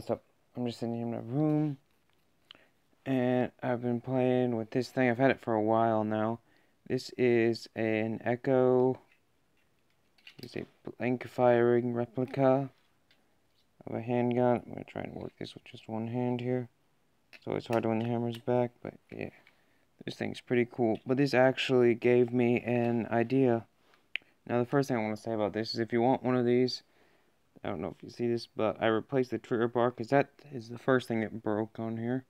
what's up? I'm just sitting here in my room, and I've been playing with this thing. I've had it for a while now. This is an Ekol. It's a blank firing replica of a handgun. I'm gonna try and work this with just one hand here. It's always hard when the hammer's back, but yeah, this thing's pretty cool. But this actually gave me an idea. Now, the first thing I want to say about this is if you want one of these, I don't know if you see this, but I replaced the trigger bar because that is the first thing that broke on here.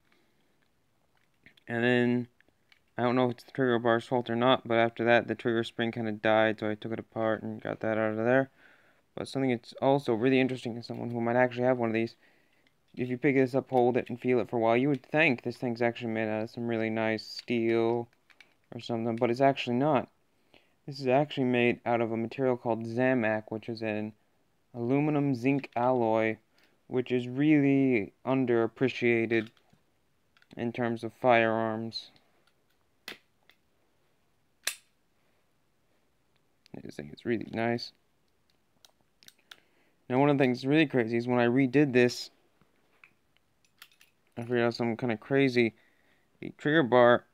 And then, I don't know if it's the trigger bar's fault or not, but after that, the trigger spring kind of died, so I took it apart and got that out of there. But something that's also really interesting to someone who might actually have one of these, if you pick this up, hold it, and feel it for a while, you would think this thing's actually made out of some really nice steel or something, but it's actually not. This is actually made out of a material called Zamac, which is an aluminum zinc alloy, which is really underappreciated in terms of firearms. This thing is really nice. Now, one of the things that's really crazy is when I redid this, I figured out something kind of crazy. The trigger bar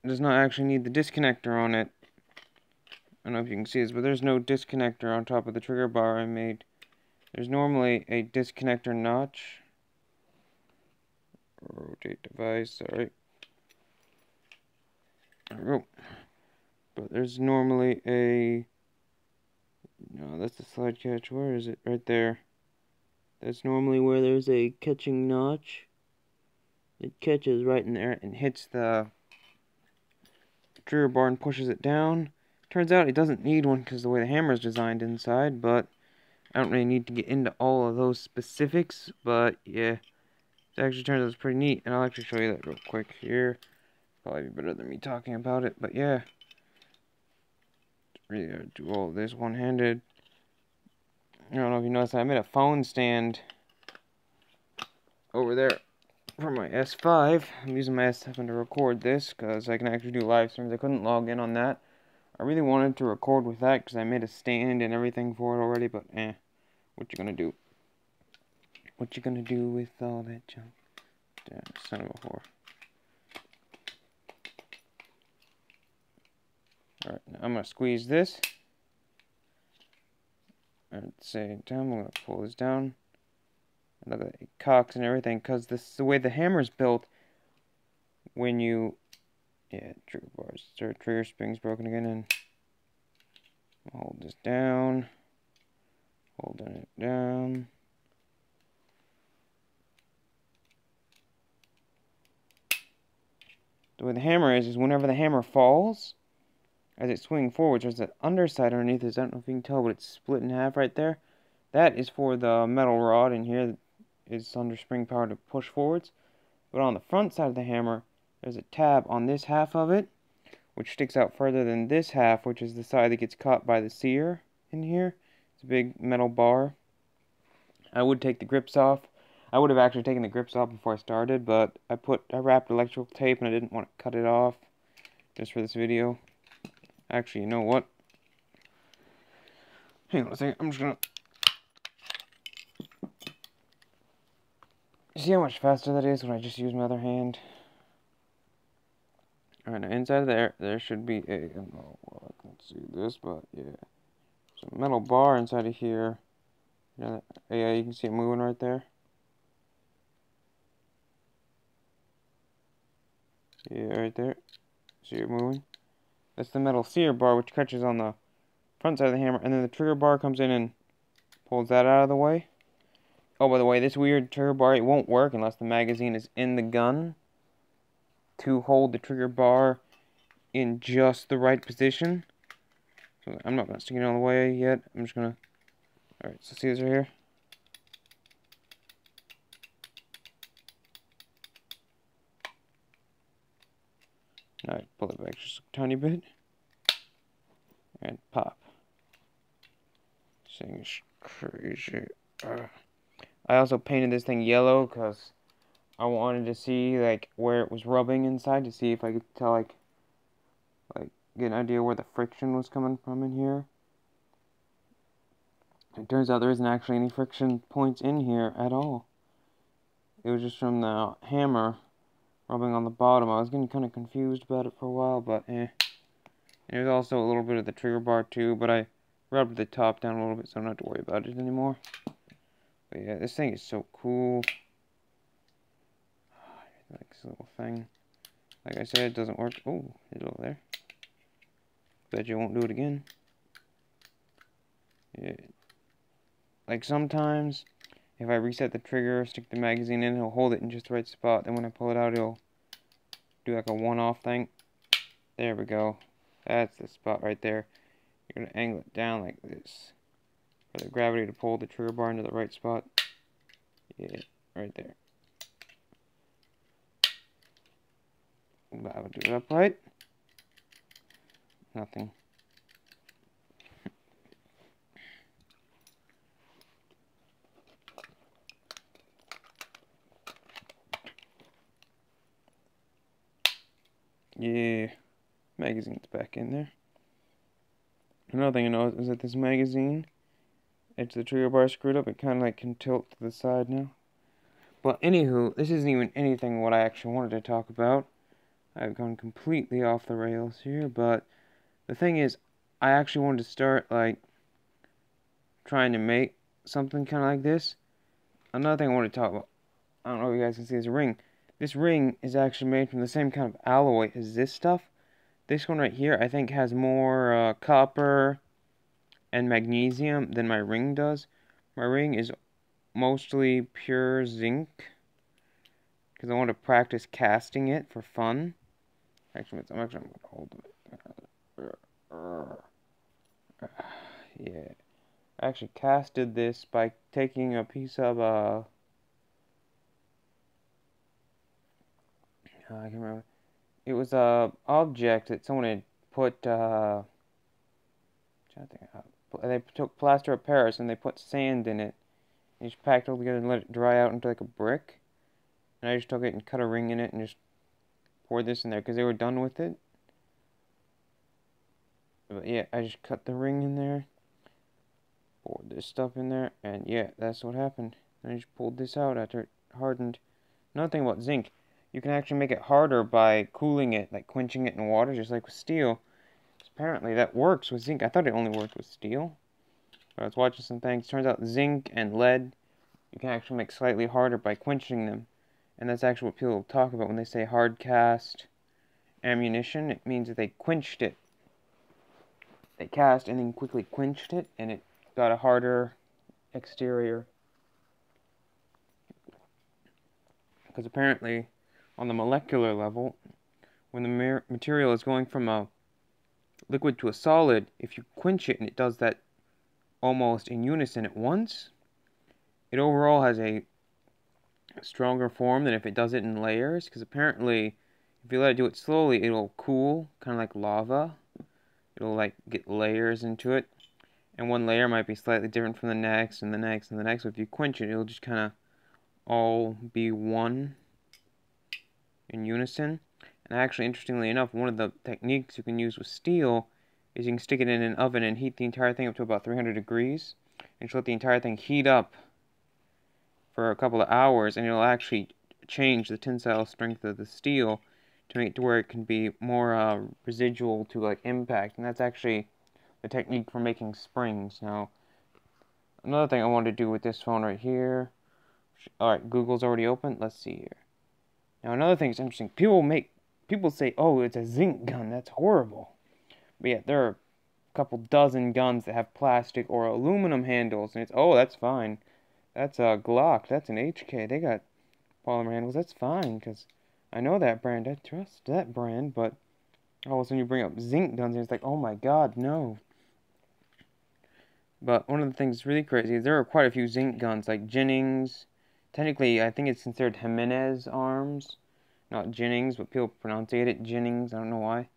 does not actually need the disconnector on it. I don't know if you can see this, but there's no disconnector on top of the trigger bar I made. There's normally a disconnector notch. Rotate device, sorry. There we go. But there's normally a... No, that's the slide catch. Where is it? Right there. That's normally where there's a catching notch. It catches right in there and hits the trigger bar and pushes it down. Turns out it doesn't need one because of the way the hammer is designed inside, but I don't really need to get into all of those specifics, but yeah, it actually turns out it's pretty neat, and I'll actually show you that real quick here. Probably be better than me talking about it, but yeah. Really gotta do all of this one-handed. I don't know if you noticed, I made a phone stand over there for my S5. I'm using my S7 to record this because I can actually do live streams. I couldn't log in on that. I really wanted to record with that because I made a stand and everything for it already, but what you gonna do? What you gonna do with all that junk? Damn, son of a whore. Alright, now I'm gonna squeeze this. At the same time, I'm gonna pull this down. And look at it cocks and everything, because this is the way the hammer's built. When you, trigger bars, trigger spring's broken again, and hold this down, holding it down. The way the hammer is whenever the hammer falls, as it's swinging forwards, there's an underside underneath this. I don't know if you can tell, but it's split in half right there. That is for the metal rod in here that is under spring power to push forwards. But on the front side of the hammer, there's a tab on this half of it, which sticks out further than this half, which is the side that gets caught by the sear in here. It's a big metal bar. I would take the grips off. I would have actually taken the grips off before I started, but I wrapped electrical tape and I didn't want to cut it off just for this video. Actually, you know what? Hang on a second. I'm just gonna... See how much faster that is when I just use my other hand? Alright, now inside of there should be a... Oh, well, I can't see this, but yeah. There's a metal bar inside of here. Yeah, you can see it moving right there. Yeah, right there. See it moving? That's the metal sear bar, which catches on the front side of the hammer, and then the trigger bar comes in and pulls that out of the way. Oh, by the way, this weird trigger bar, it won't work unless the magazine is in the gun to hold the trigger bar in just the right position. So I'm not going to stick it all the way yet. I'm just going to... Alright, so see this right here? Alright, pull it back just a tiny bit. And pop. This thing is crazy. I also painted this thing yellow because I wanted to see like where it was rubbing inside to see if I could tell like get an idea where the friction was coming from in here. It turns out there isn't actually any friction points in here at all. It was just from the hammer rubbing on the bottom. I was getting kind of confused about it for a while, but eh. And there's also a little bit of the trigger bar too, but I rubbed the top down a little bit so I don't have to worry about it anymore. But yeah, this thing is so cool. I like this little thing. Like I said, it doesn't work. Oh, it's over there. Bet you won't do it again. Yeah. Like sometimes, if I reset the trigger, stick the magazine in, it'll hold it in just the right spot. Then when I pull it out, it'll do like a one-off thing. There we go. That's the spot right there. You're going to angle it down like this for the gravity to pull the trigger bar into the right spot. Yeah, right there. That would do it upright. Nothing. Yeah, magazine's back in there. Another thing I noticed is that this magazine, it's the trigger bar screwed up. It kind of like can tilt to the side now. But anywho, this isn't even anything what I actually wanted to talk about. I've gone completely off the rails here, but the thing is, I actually wanted to start like trying to make something kind of like this. Another thing I want to talk about, I don't know if you guys can see this ring. This ring is actually made from the same kind of alloy as this stuff. This one right here, I think, has more copper and magnesium than my ring does. My ring is mostly pure zinc because I want to practice casting it for fun. Actually, I'm going to hold it. Yeah. I actually casted this by taking a piece of I can remember. It was a object that someone had put they took plaster of Paris and they put sand in it. And just packed it all together and let it dry out into like a brick. And I just took it and cut a ring in it and just poured this in there because they were done with it. But yeah, I just cut the ring in there, poured this stuff in there, and yeah, that's what happened. And I just pulled this out after it hardened. Another thing about zinc, you can actually make it harder by cooling it, like quenching it in water, just like with steel. Apparently that works with zinc. I thought it only worked with steel. But I was watching some things. Turns out zinc and lead, you can actually make slightly harder by quenching them. And that's actually what people talk about when they say hard cast ammunition. It means that they quenched it. They cast and then quickly quenched it, and it got a harder exterior. Because apparently, on the molecular level, when the material is going from a liquid to a solid, if you quench it and it does that almost in unison at once, it overall has a stronger form than if it does it in layers. Because apparently, if you let it do it slowly, it'll cool, kind of like lava. It'll like get layers into it, and one layer might be slightly different from the next, and the next, and the next. So if you quench it, it'll just kind of all be one in unison. And actually, interestingly enough, one of the techniques you can use with steel is you can stick it in an oven and heat the entire thing up to about 300 degrees, and just let the entire thing heat up for a couple of hours, and it'll actually change the tensile strength of the steel to make it to where it can be more residual to like impact. And that's actually the technique for making springs. Now, another thing I wanted to do with this phone right here. Alright, Google's already open. Let's see here. Now, another thing that's interesting. People say, oh, it's a zinc gun. That's horrible. But yeah, there are a couple dozen guns that have plastic or aluminum handles. And it's, oh, that's fine. That's a Glock. That's an HK. They got polymer handles. That's fine, because I know that brand. I trust that brand. But all of a sudden you bring up zinc guns, and it's like, oh my god, no. But one of the things that's really crazy is there are quite a few zinc guns, like Jennings. Technically, I think it's considered Jimenez arms, not Jennings, but people pronunciate it Jennings. I don't know why.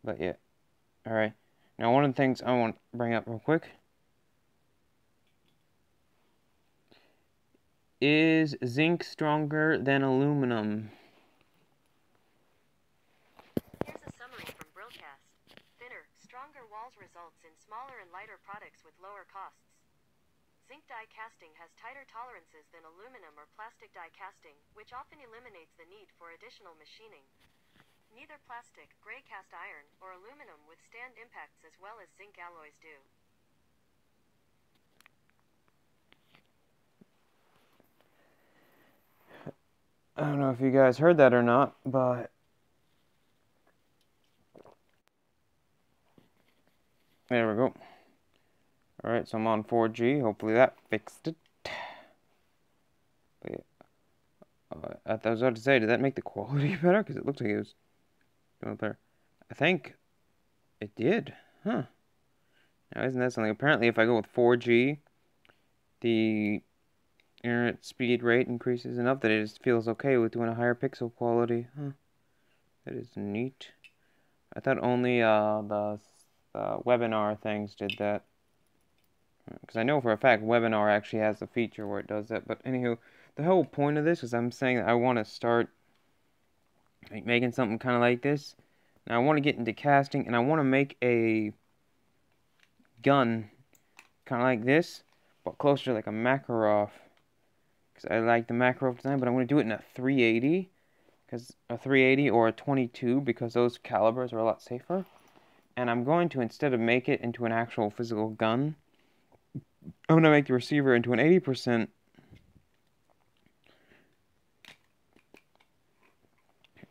But yeah. Alright. Now, one of the things I want to bring up real quick is zinc stronger than aluminum? Here's a summary from Brillcast. Thinner, stronger walls results in smaller and lighter products with lower costs. Zinc die casting has tighter tolerances than aluminum or plastic die casting, which often eliminates the need for additional machining. Neither plastic, gray cast iron, or aluminum withstand impacts as well as zinc alloys do. I don't know if you guys heard that or not, but there we go. Alright, so I'm on 4G. Hopefully that fixed it. But yeah. I was about to say, did that make the quality better? Because it looked like it was doing better. I think it did. Huh. Now, isn't that something? Apparently, if I go with 4G, the internet speed rate increases enough that it just feels okay with doing a higher pixel quality. Huh. That is neat. I thought only the webinar things did that. Because I know for a fact webinar actually has a feature where it does that. But anywho, the whole point of this is I'm saying that I want to start making something kind of like this. Now I want to get into casting, and I want to make a gun kind of like this, but closer to like a Makarov. Because I like the Makarov design, but I'm going to do it in a 380. Because a 380 or a 22, because those calibers are a lot safer. And I'm going to, instead of make it into an actual physical gun, I'm going to make the receiver into an 80%.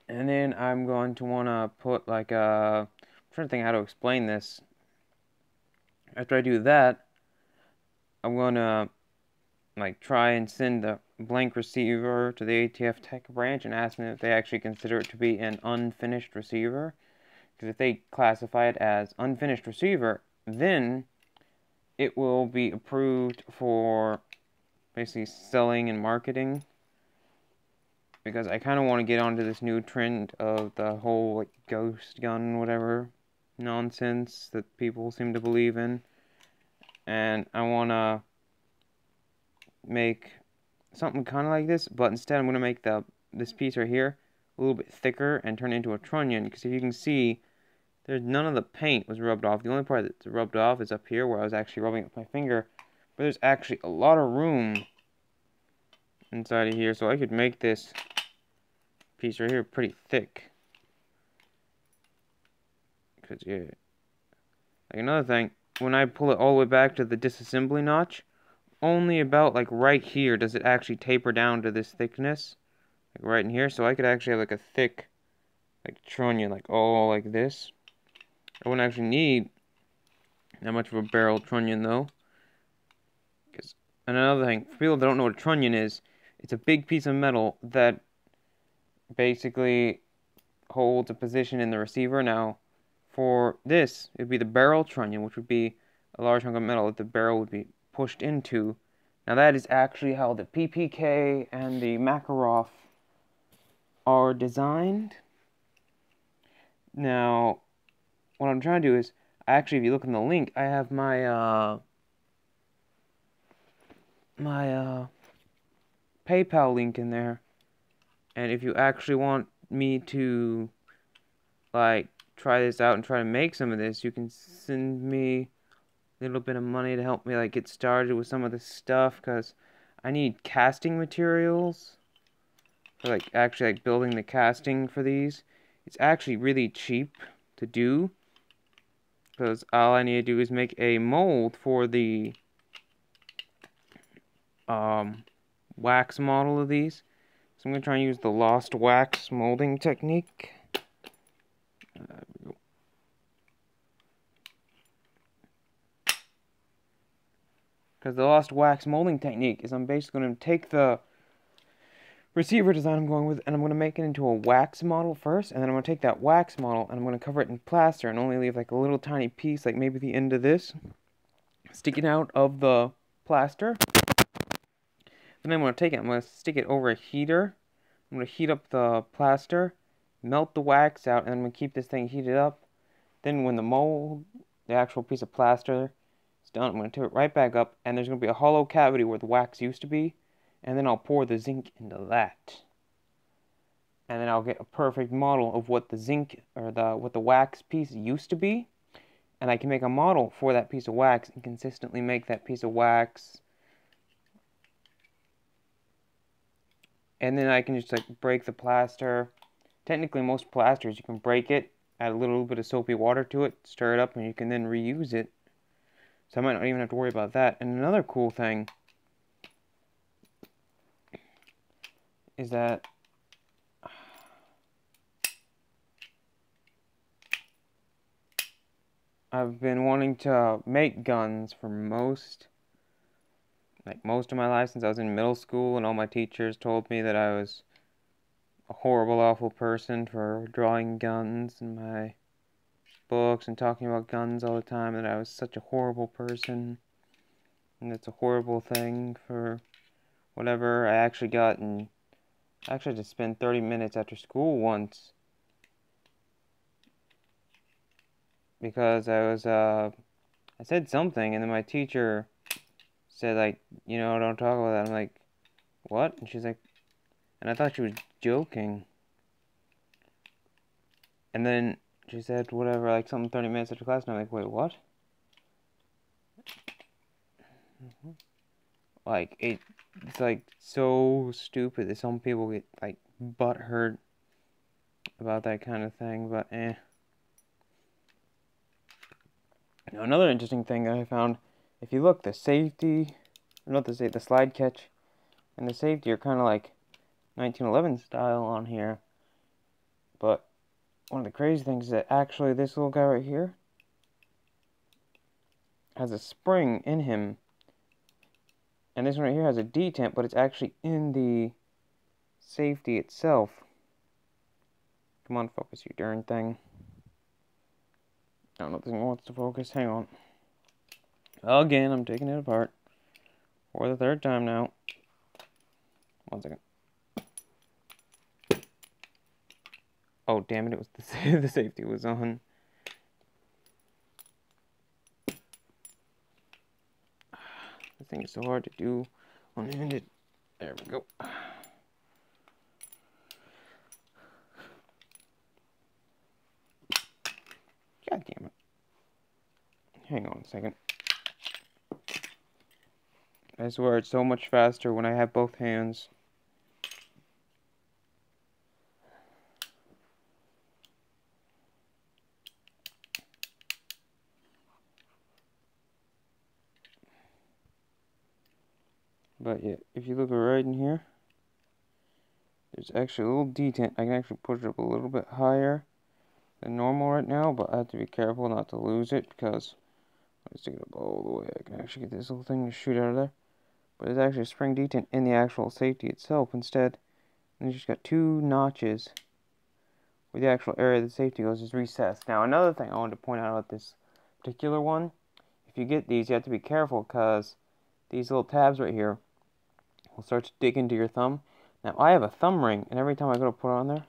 And then I'm going to want to put like a... I'm trying to think how to explain this. After I do that, I'm going to like try and send the blank receiver to the ATF tech branch and ask them if they actually consider it to be an unfinished receiver. Because if they classify it as unfinished receiver, then it will be approved for basically selling and marketing. Because I kind of want to get onto this new trend of the whole like ghost gun, whatever nonsense that people seem to believe in. And I want to make something kind of like this, but instead I'm going to make this piece right here a little bit thicker and turn it into a trunnion. Because if you can see, there's none of the paint was rubbed off. The only part that's rubbed off is up here where I was actually rubbing it with my finger. But there's actually a lot of room inside of here, so I could make this piece right here pretty thick. Because, yeah. Like another thing, when I pull it all the way back to the disassembly notch, only about like right here does it actually taper down to this thickness. Like right in here, so I could actually have like a thick like trunnion, like all like this. I wouldn't actually need that much of a barrel trunnion though. And another thing, for people that don't know what a trunnion is, it's a big piece of metal that basically holds a position in the receiver. Now, for this, it would be the barrel trunnion, which would be a large hunk of metal that the barrel would be pushed into. Now, that is actually how the PPK and the Makarov are designed. Now, what I'm trying to do is, actually, if you look in the link, I have my PayPal link in there. And if you actually want me to, like, try this out and try to make some of this, you can send me a little bit of money to help me, like, get started with some of this stuff, because I need casting materials for, like, actually, like, building the casting for these. It's actually really cheap to do, because all I need to do is make a mold for the wax model of these. So I'm going to try and use the lost wax molding technique. Because the lost wax molding technique is I'm basically going to take the receiver design I'm going with and I'm going to make it into a wax model first. And then I'm going to take that wax model and I'm going to cover it in plaster and only leave like a little tiny piece, like maybe the end of this, sticking out of the plaster. Then I'm going to take it, I'm going to stick it over a heater. I'm going to heat up the plaster, melt the wax out, and I'm going to keep this thing heated up. Then when the mold, the actual piece of plaster, is done, I'm going to tip it right back up, and there's going to be a hollow cavity where the wax used to be, and then I'll pour the zinc into that. And then I'll get a perfect model of what the zinc, or what the wax piece used to be, and I can make a model for that piece of wax and consistently make that piece of wax and then I can just like break the plaster. Technically, most plasters you can break it, add a little bit of soapy water to it, stir it up, and you can then reuse it. So I might not even have to worry about that. And another cool thing is that I've been wanting to make guns for most of my life since I was in middle school, and all my teachers told me that I was a horrible, awful person for drawing guns in my books and talking about guns all the time, that I was such a horrible person, and it's a horrible thing for whatever. I actually had to spend 30 minutes after school once because I said something, and then my teacher said, like, don't talk about that. I'm like, what? And she's like, and I thought she was joking. And then she said whatever, like something 30 minutes after class, and I'm like, wait, what? Like, it's like so stupid that some people get like butt hurt about that kind of thing, but eh. Now, another interesting thing that I found, if you look, the slide catch and the safety are kind of like 1911 style on here. But one of the crazy things is that actually this little guy right here has a spring in him. And this one right here has a detent, but it's actually in the safety itself. Come on, focus, you darn thing. I don't know if this one wants to focus. Hang on. Again, I'm taking it apart. For the third time now. 1 second. Oh, damn it, it was the safety was on. This thing is so hard to do one-handed. There we go. God damn it. Hang on a second. I swear it's so much faster when I have both hands. But yeah, if you look right in here, there's actually a little detent. I can actually push it up a little bit higher than normal right now, but I have to be careful not to lose it because let's stick it up all the way. I can actually get this little thing to shoot out of there. But it's actually a spring detent in the actual safety itself instead. And you just got 2 notches where the actual area of the safety goes is recessed. Now, another thing I wanted to point out about this particular one, if you get these, you have to be careful because these little tabs right here will start to dig into your thumb. Now, I have a thumb ring, and every time I go to put it on there,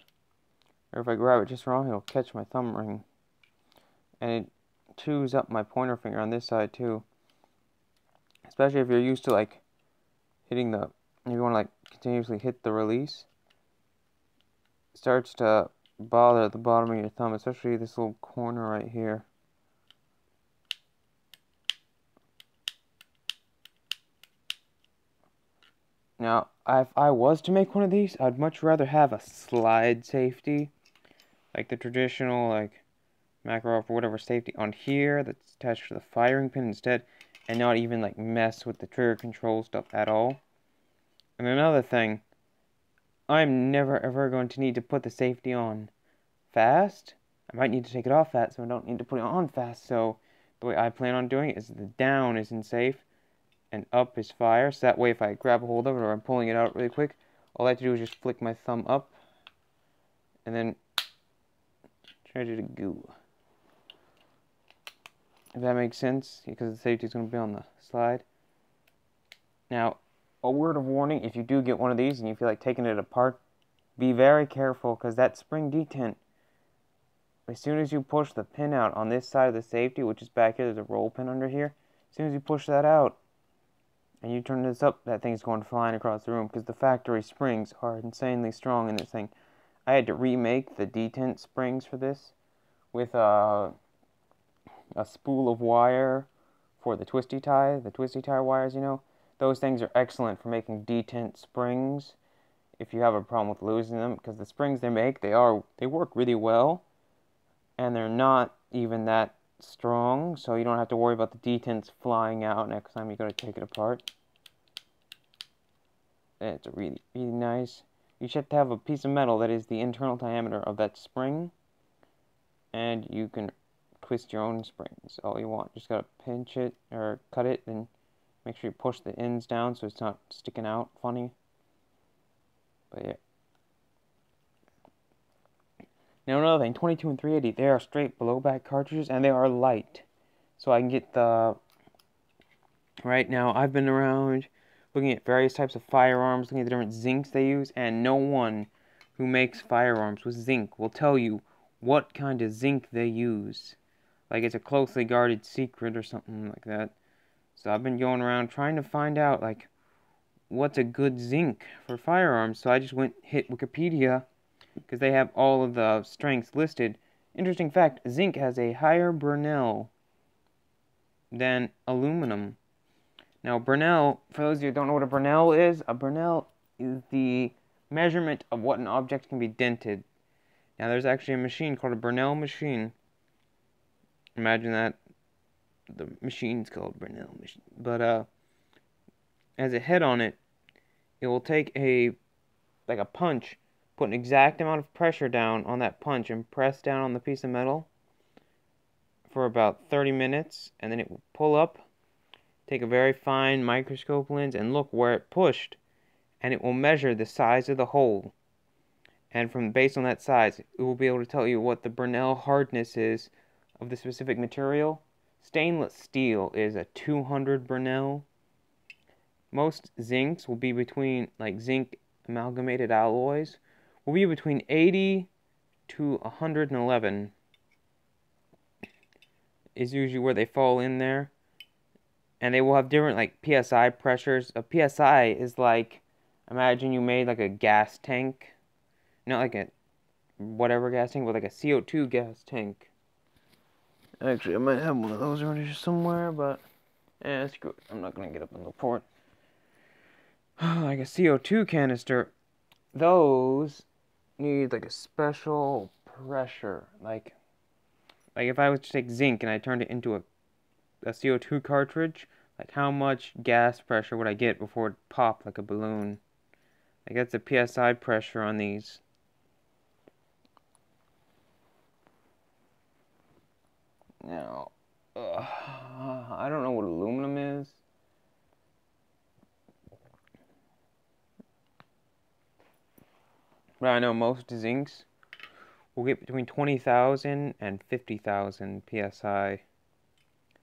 or if I grab it just wrong, it'll catch my thumb ring. And it chews up my pointer finger on this side, too. Especially if you're used to, like, hitting if you want to, like, continuously hit the release. It starts to bother at the bottom of your thumb, especially this little corner right here. Now, if I was to make one of these, I'd much rather have a slide safety, like the traditional, like, Makarov or whatever safety on here that's attached to the firing pin instead, and not even, like, mess with the trigger control stuff at all. And another thing, I'm never ever going to need to put the safety on fast. I might need to take it off fast, so I don't need to put it on fast. So the way I plan on doing it is the down is in safe and up is fire. So that way if I grab a hold of it or I'm pulling it out really quick, all I have to do is just flick my thumb up and then try to go. If that makes sense, because the safety is going to be on the slide. Now, a word of warning, if you do get one of these and you feel like taking it apart, be very careful because that spring detent, as soon as you push the pin out on this side of the safety, which is back here, there's a roll pin under here, as soon as you push that out and you turn this up, that thing's going flying across the room because the factory springs are insanely strong in this thing. I had to remake the detent springs for this with a spool of wire for the twisty tie wires, Those things are excellent for making detent springs if you have a problem with losing them, because the springs they make, they work really well, and they're not even that strong, so you don't have to worry about the detents flying out next time you go to take it apart. And it's really, really nice. You should have to have a piece of metal that is the internal diameter of that spring, and you can twist your own springs all you want. Just gotta pinch it or cut it, and make sure you push the ends down so it's not sticking out funny. But yeah. Now another thing, 22 and 380, they are straight blowback cartridges, and they are light. So I can get the... Right now, I've been around looking at various types of firearms, looking at the different zincs they use, and no one who makes firearms with zinc will tell you what kind of zinc they use. Like it's a closely guarded secret or something like that. So I've been going around trying to find out, like, what's a good zinc for firearms. So I just hit Wikipedia, because they have all of the strengths listed. Interesting fact, zinc has a higher Bernal than aluminum. Now, Bernal, for those of you who don't know what a Bernal is, a Bernal is the measurement of what an object can be dented. Now, there's actually a machine called a Bernal machine. Imagine that. The machine's called Bernal machine. But, has a head on it, it will take like a punch, put an exact amount of pressure down on that punch and press down on the piece of metal for about 30 minutes, and then it will pull up, take a very fine microscope lens, and look where it pushed, and it will measure the size of the hole. And based on that size, it will be able to tell you what the Bernal hardness is of the specific material. Stainless steel is a 200 Bernal. Most zincs will be between, like zinc amalgamated alloys, will be between 80 to 111 is usually where they fall in there. And they will have different, like, PSI pressures. A PSI is like, imagine you made like a gas tank. Not like a whatever gas tank, but like a CO2 gas tank. Actually, I might have one of those around here somewhere, but screw it. I'm not gonna get up and look for it. Like a CO2 canister, those need like a special pressure. Like if I was to take zinc and I turned it into a CO2 cartridge, like how much gas pressure would I get before it popped like a balloon? Like that's the PSI pressure on these. Now, I don't know what aluminum is. But I know most zincs will get between 20,000 and 50,000 PSI.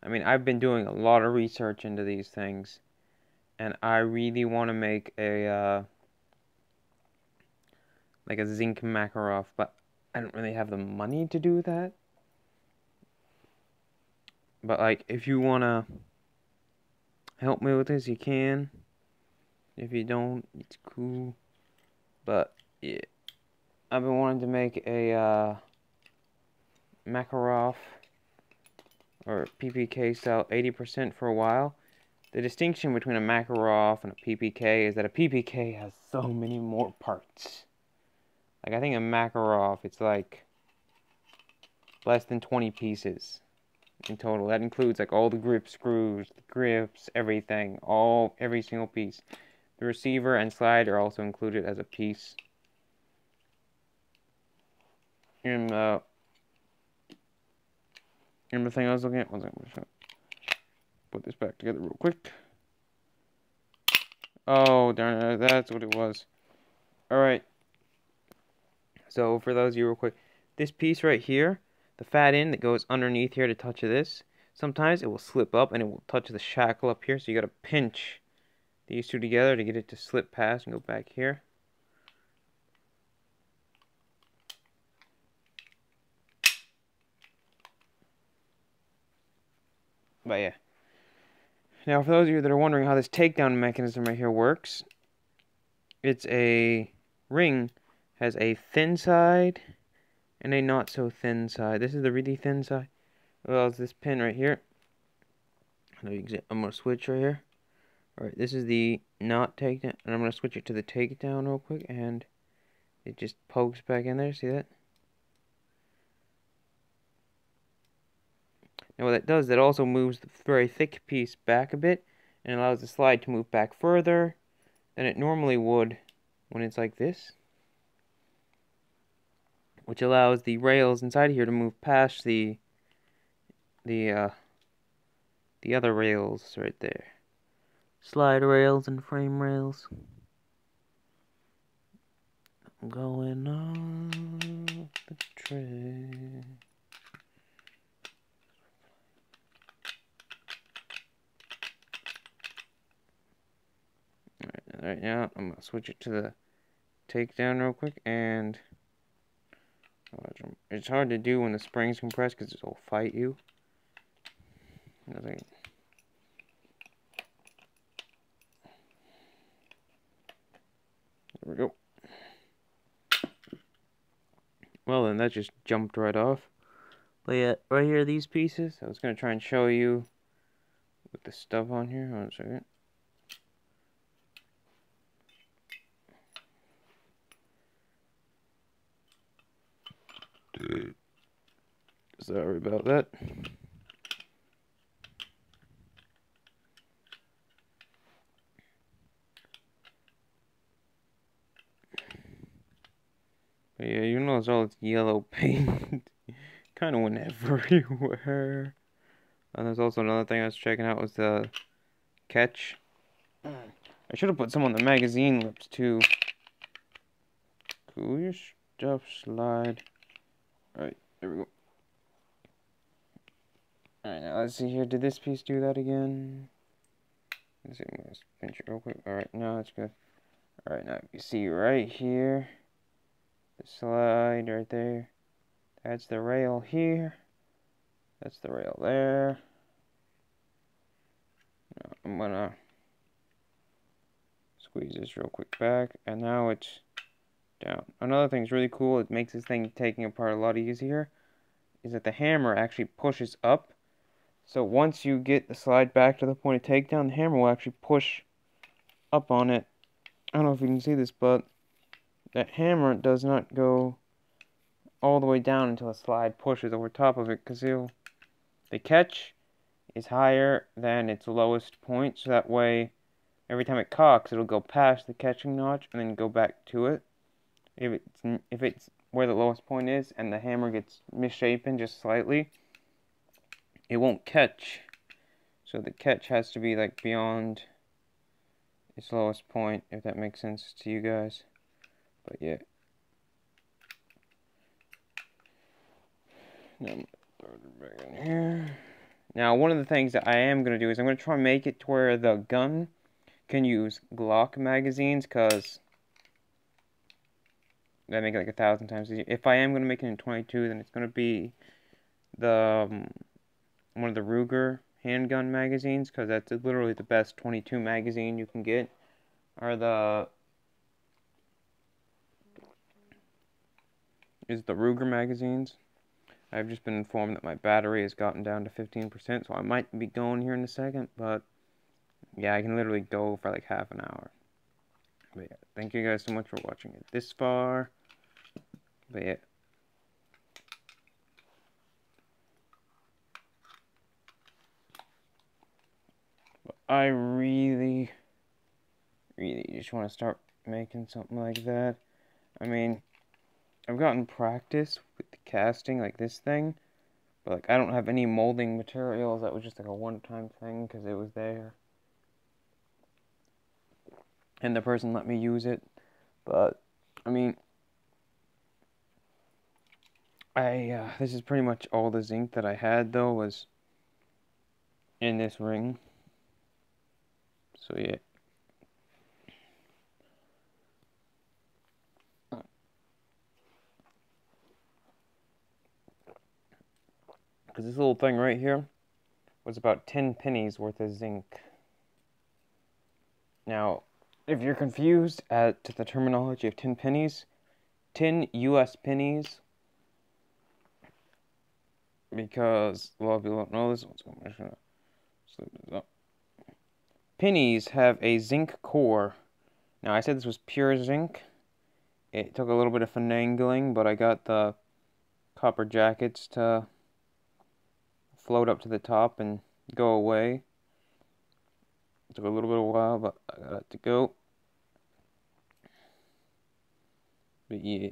I mean, I've been doing a lot of research into these things, and I really want to make a like a zinc Makarov, but I don't really have the money to do that. But like, if you want to help me with this, you can. If you don't, it's cool. But yeah, I've been wanting to make a Makarov or PPK style 80% for a while. The distinction between a Makarov and a PPK is that a PPK has so many more parts. Like, I think a Makarov, it's like less than 20 pieces in total. That includes like all the grip screws, the grips, everything, every single piece. The receiver and slide are also included as a piece. And the thing I was looking at, one second, I'm just gonna put this back together real quick. Oh, darn it, that's what it was. Alright. So, for those of you real quick, this piece right here, the fat end that goes underneath here to touch this, sometimes it will slip up and it will touch the shackle up here, so you gotta pinch these two together to get it to slip past and go back here. But yeah. Now, for those of you that are wondering how this takedown mechanism right here works, it's a ring, has a thin side and a not so thin side. This is the really thin side. Well, it's this pin right here. I'm gonna switch right here. Alright, this is the not takedown, and I'm going to switch it to the takedown real quick, and it just pokes back in there, see that? Now what that does, that also moves the very thick piece back a bit, and allows the slide to move back further than it normally would when it's like this. Which allows the rails inside here to move past the other rails right there. Slide rails and frame rails. Going on the train. Alright, now I'm gonna switch it to the takedown real quick, and it's hard to do when the springs compress because it'll fight you. There we go. Well, then that just jumped right off. But yeah, right here, these pieces, I was going to try and show you with the stuff on here. Hold on a second. Sorry about that. But yeah, you notice all this yellow paint kind of went everywhere. And there's also another thing I was checking out was the catch. I should have put some on the magazine lips too. Cool your stuff, slide. Alright, there we go. Alright, now let's see here. Did this piece do that again? Let's see, I'm gonna pinch it real quick. Alright, now it's good. Alright, now you see right here, the slide right there. That's the rail here. That's the rail there. Now I'm gonna squeeze this real quick back, and now it's down. Another thing's really cool, it makes this thing taking apart a lot easier, is that the hammer actually pushes up. So once you get the slide back to the point of takedown, the hammer will actually push up on it. I don't know if you can see this, but that hammer does not go all the way down until the slide pushes over top of it, because the catch is higher than its lowest point, so that way every time it cocks, it'll go past the catching notch and then go back to it. If it's where the lowest point is and the hammer gets misshapen just slightly, it won't catch. So the catch has to be like beyond its lowest point, if that makes sense to you guys. But yeah. Now I'm gonna throw it back in here. Now one of the things that I am gonna do is I'm gonna try and make it to where the gun can use Glock magazines, because that make it like 1,000 times easier. If I am gonna make it in 22, then it's gonna be the one of the Ruger handgun magazines, because that's literally the best 22 magazine you can get. The Ruger magazines. I've just been informed that my battery has gotten down to 15%, so I might be going here in a second, but yeah, I can literally go for like half an hour. But yeah, thank you guys so much for watching it this far. But yeah. But I really just want to start making something like that. I mean, I've gotten practice with the casting like this thing, but like I don't have any molding materials. That was just like a one-time thing because it was there. And the person let me use it. But I mean, this is pretty much all the zinc that I had though was in this ring. So yeah. Because this little thing right here was about 10 pennies worth of zinc. Now, if you're confused as to the terminology of 10 pennies, 10 US pennies, because a lot of people don't know this, I'm just gonna slip this up. pennies have a zinc core. Now, I said this was pure zinc. It took a little bit of finagling, but I got the copper jackets to float up to the top and go away. It took a little bit of a while, but I got it to go. But yeah.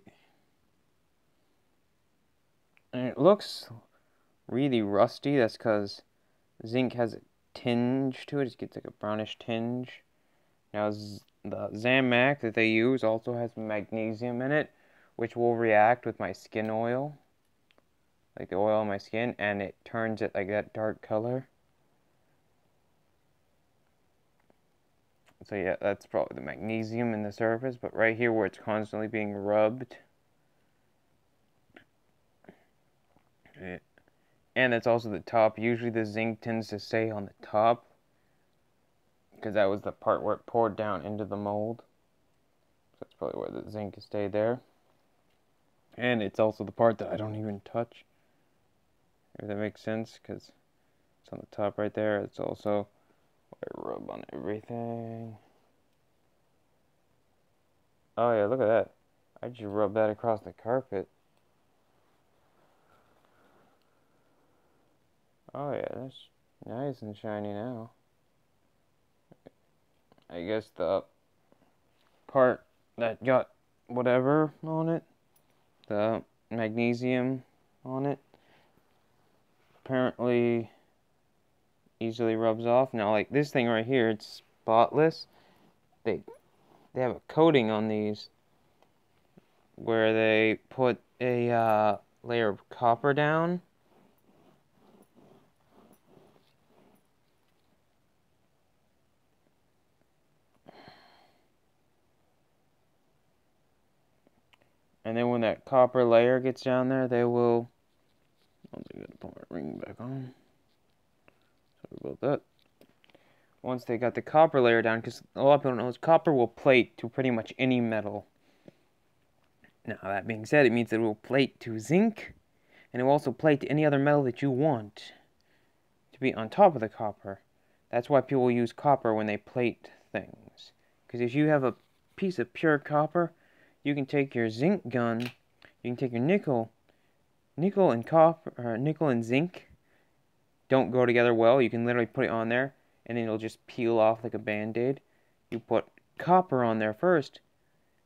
And it looks really rusty. That's because zinc has a tinge to it. It gets like a brownish tinge. Now, the Zamac that they use also has magnesium in it, which will react with my skin oil, like the oil on my skin, and it turns it like that dark color. So yeah, that's probably the magnesium in the surface, but right here where it's constantly being rubbed, and that's also the top. Usually the zinc tends to stay on the top, because that was the part where it poured down into the mold. So that's probably where the zinc stayed there. And it's also the part that I don't even touch, if that makes sense, because it's on the top right there. It's also where I rub on everything. Oh yeah, look at that. I just rubbed that across the carpet. Oh yeah, that's nice and shiny now. I guess the part that got whatever on it, the magnesium on it, apparently easily rubs off. Now, like this thing right here, it's spotless. They have a coating on these where they put a layer of copper down. And then when that copper layer gets down there, they will... I gotta put my ring back on. Sorry about that. Once they got the copper layer down, because a lot of people don't know, is copper will plate to pretty much any metal. Now, that being said, it means that it will plate to zinc, and it will also plate to any other metal that you want to be on top of the copper. That's why people use copper when they plate things. Because if you have a piece of pure copper, you can take your zinc gun, you can take your nickel and copper, or nickel and zinc don't go together well. You can literally put it on there, and then it'll just peel off like a band-aid. You put copper on there first,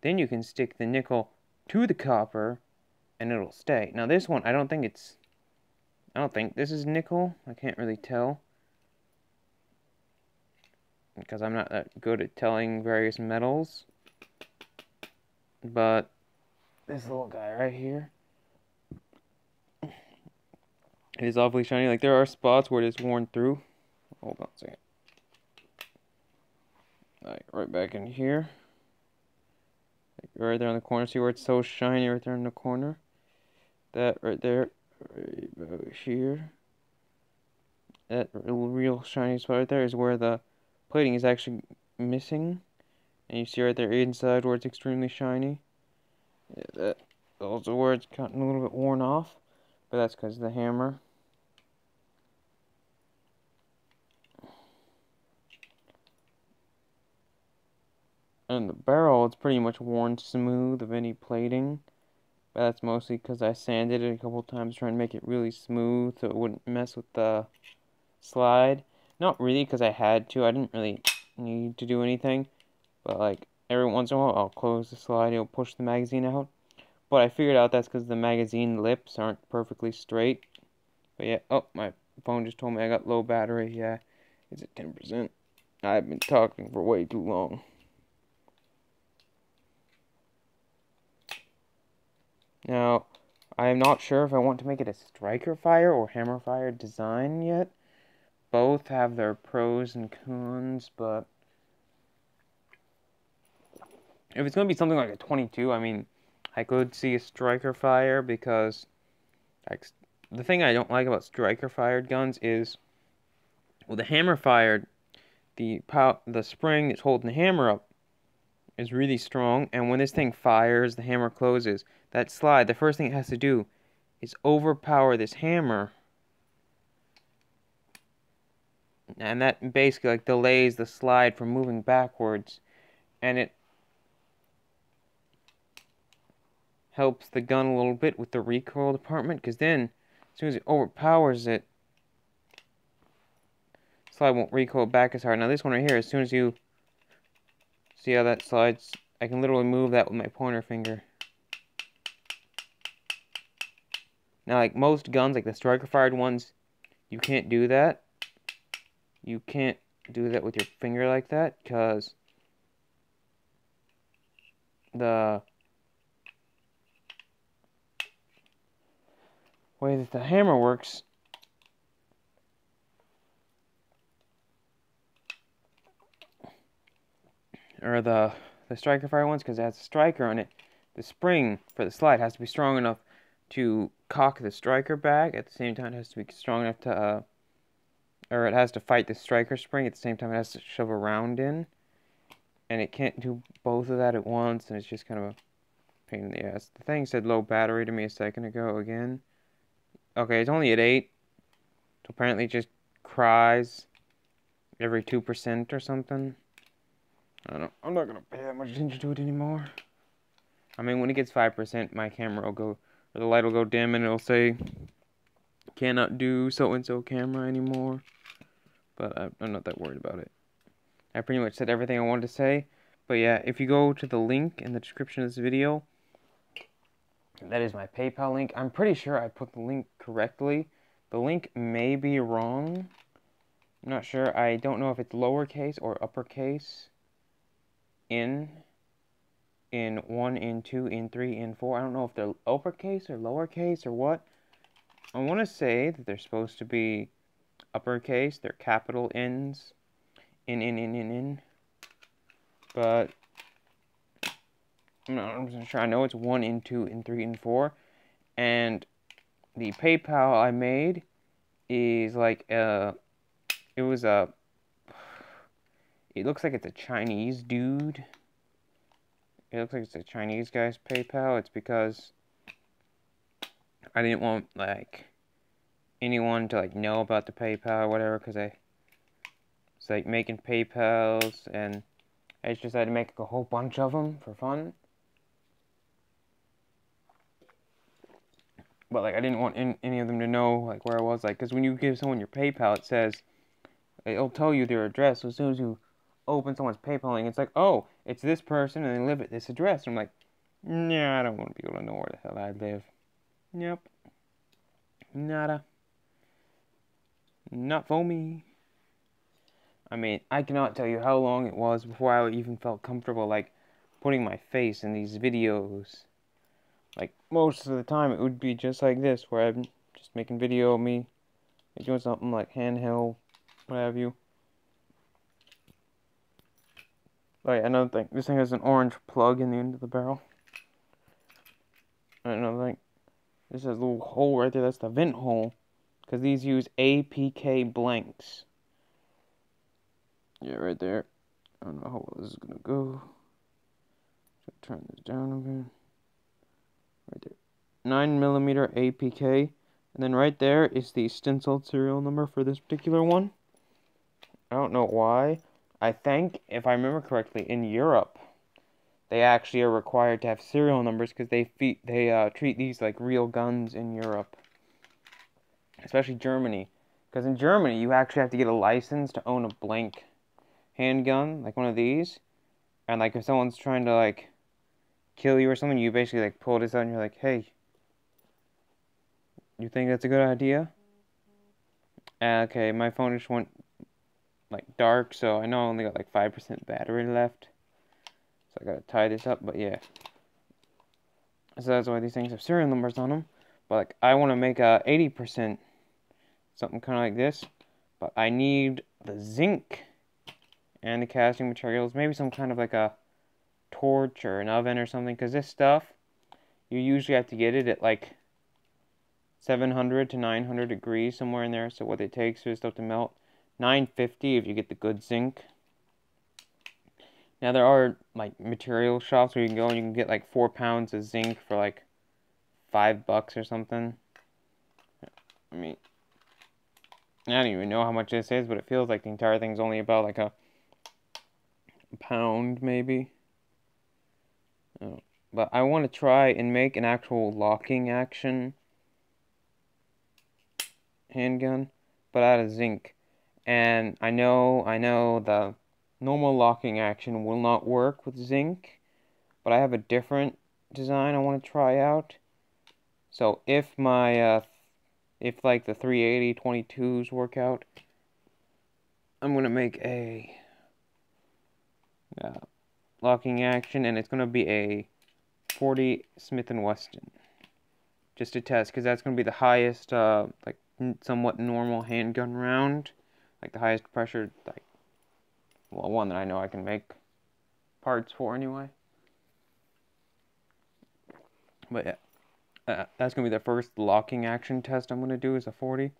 then you can stick the nickel to the copper, and it'll stay. Now this one, I don't think this is nickel. I can't really tell, because I'm not that good at telling various metals. But this little guy right here, it is awfully shiny. Like, there are spots where it is worn through. Hold on a second. Like, right back in here. Like, right there in the corner. See where it's so shiny right there in the corner? That right there. Right about here. That real shiny spot right there is where the plating is actually missing. And you see right there inside where it's extremely shiny. Yeah, that also where it's gotten a little bit worn off. But that's because of the hammer. And the barrel, it's pretty much worn smooth of any plating. But that's mostly because I sanded it a couple times trying to make it really smooth so it wouldn't mess with the slide. Not really because I had to. I didn't really need to do anything. But like every once in a while I'll close the slide, it'll push the magazine out. But I figured out that's because the magazine lips aren't perfectly straight. But yeah, oh, my phone just told me I got low battery. Yeah, it's at 10%. I've been talking for way too long. Now, I am not sure if I want to make it a striker fire or hammer fire design yet. Both have their pros and cons, but if it's going to be something like a 22, I mean, I could see a striker fire because the thing I don't like about striker fired guns is, well, the hammer fired, the spring that's holding the hammer up is really strong, and when this thing fires, the hammer closes. That slide, the first thing it has to do is overpower this hammer And that basically like delays the slide from moving backwards, and it helps the gun a little bit with the recoil department, because then as soon as it overpowers it, slide won't recoil back as hard. Now this one right here, as soon as you see how that slides, I can literally move that with my pointer finger. Now like most guns, like the striker fired ones, you can't do that. You can't do that with your finger like that, because the way that the hammer works, or the striker fire ones, because it has a striker on it, the spring for the slide has to be strong enough to cock the striker back. At the same time, it has to be strong enough to, or it has to fight the striker spring. At the same time, it has to shove a round in. And it can't do both of that at once, and it's just kind of a pain in the ass. The thing said low battery to me a second ago again. Okay, it's only at 8. So apparently it just cries every 2% or something. I don't know. I'm not going to pay that much attention to it anymore. I mean, when it gets 5%, my camera will go, or the light will go dim, and it'll say, cannot do so-and-so camera anymore. But I'm not that worried about it. I pretty much said everything I wanted to say. But yeah, if you go to the link in the description of this video, that is my PayPal link. I'm pretty sure I put the link correctly. The link may be wrong. I'm not sure. I don't know if it's lowercase or uppercase. In 1, in 2, in 3, in 4. I don't know if they're uppercase or lowercase or what. I want to say that they're supposed to be uppercase. They're capital N's. In. But I'm not 100% sure. I know it's 1, in 2, in 3, in 4. And the PayPal I made is like it looks like it's a Chinese dude. It looks like it's a Chinese guy's PayPal. It's because I didn't want like anyone to like know about the PayPal or whatever, because it's like making PayPals, and I just decided to make a whole bunch of them for fun. But like I didn't want any of them to know like where I was, like, because when you give someone your PayPal, it says, it'll tell you their address. So as soon as you open someone's PayPal link, it's like, oh, it's this person and they live at this address. And I'm like, nah, I don't want people to know where the hell I live. Yep. Nada. Not for me. I mean, I cannot tell you how long it was before I even felt comfortable, like, putting my face in these videos. Like, most of the time it would be just like this, where I'm just making video of me doing something like handheld, what have you. Oh yeah, another thing. This thing has an orange plug in the end of the barrel. And another thing. This has a little hole right there. That's the vent hole. Because these use APK blanks. Yeah, right there. I don't know how well this is going to go. Turn this down a bit. Right there. 9mm APK. And then right there is the stenciled serial number for this particular one. I don't know why. I think, if I remember correctly, in Europe, they actually are required to have serial numbers because they treat these like real guns in Europe. Especially Germany. Because in Germany, you actually have to get a license to own a blank handgun, like one of these. And like if someone's trying to like kill you or something, you basically like pull this out and you're like, hey, you think that's a good idea? Okay, my phone just went like dark, so I know I only got like 5% battery left. So I gotta tie this up, but yeah. So that's why these things have serial numbers on them. But like I want to make a 80%, something kind of like this. But I need the zinc and the casting materials, maybe some kind of like a torch or an oven or something, because this stuff, you usually have to get it at like 700 to 900 degrees, somewhere in there. So what it takes for this stuff to melt, 950 if you get the good zinc. Now there are like material shops where you can go and you can get like 4 pounds of zinc for like $5 or something. I mean, I don't even know how much this is, but it feels like the entire thing's only about like a pound, maybe. Oh. But I want to try and make an actual locking action handgun, but out of zinc. And I know the normal locking action will not work with zinc, but I have a different design I want to try out. So if if like the 380 22s work out, I'm gonna make a locking action, and it's gonna be a 40 Smith & Wesson, just to test, because that's gonna be the highest, like somewhat normal handgun round, like the highest pressure, like, well, one that I know I can make parts for anyway. But yeah, that's gonna be the first locking action test I'm gonna do, is a 40.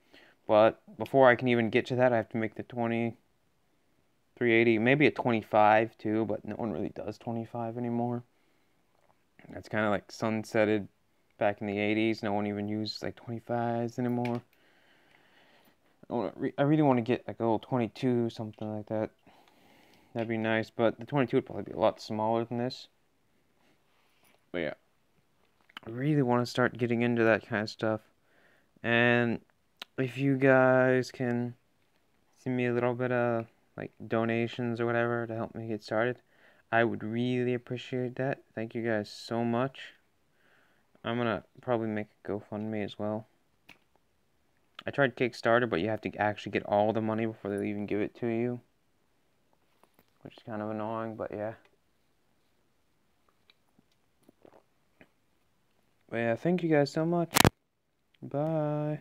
But before I can even get to that, I have to make the 20, 380, maybe a 25 too, but no one really does 25 anymore. That's kind of like sunsetted back in the 80s. No one even uses like 25s anymore. I really want to get like a little 22, something like that. That'd be nice, but the 22 would probably be a lot smaller than this. But yeah, I really want to start getting into that kind of stuff. And if you guys can send me a little bit of like donations or whatever to help me get started, I would really appreciate that. Thank you guys so much. I'm gonna probably make a GoFundMe as well. I tried Kickstarter, but you have to actually get all the money before they even give it to you, which is kind of annoying, but yeah. But yeah, thank you guys so much. Bye.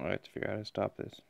I have to figure out how to stop this.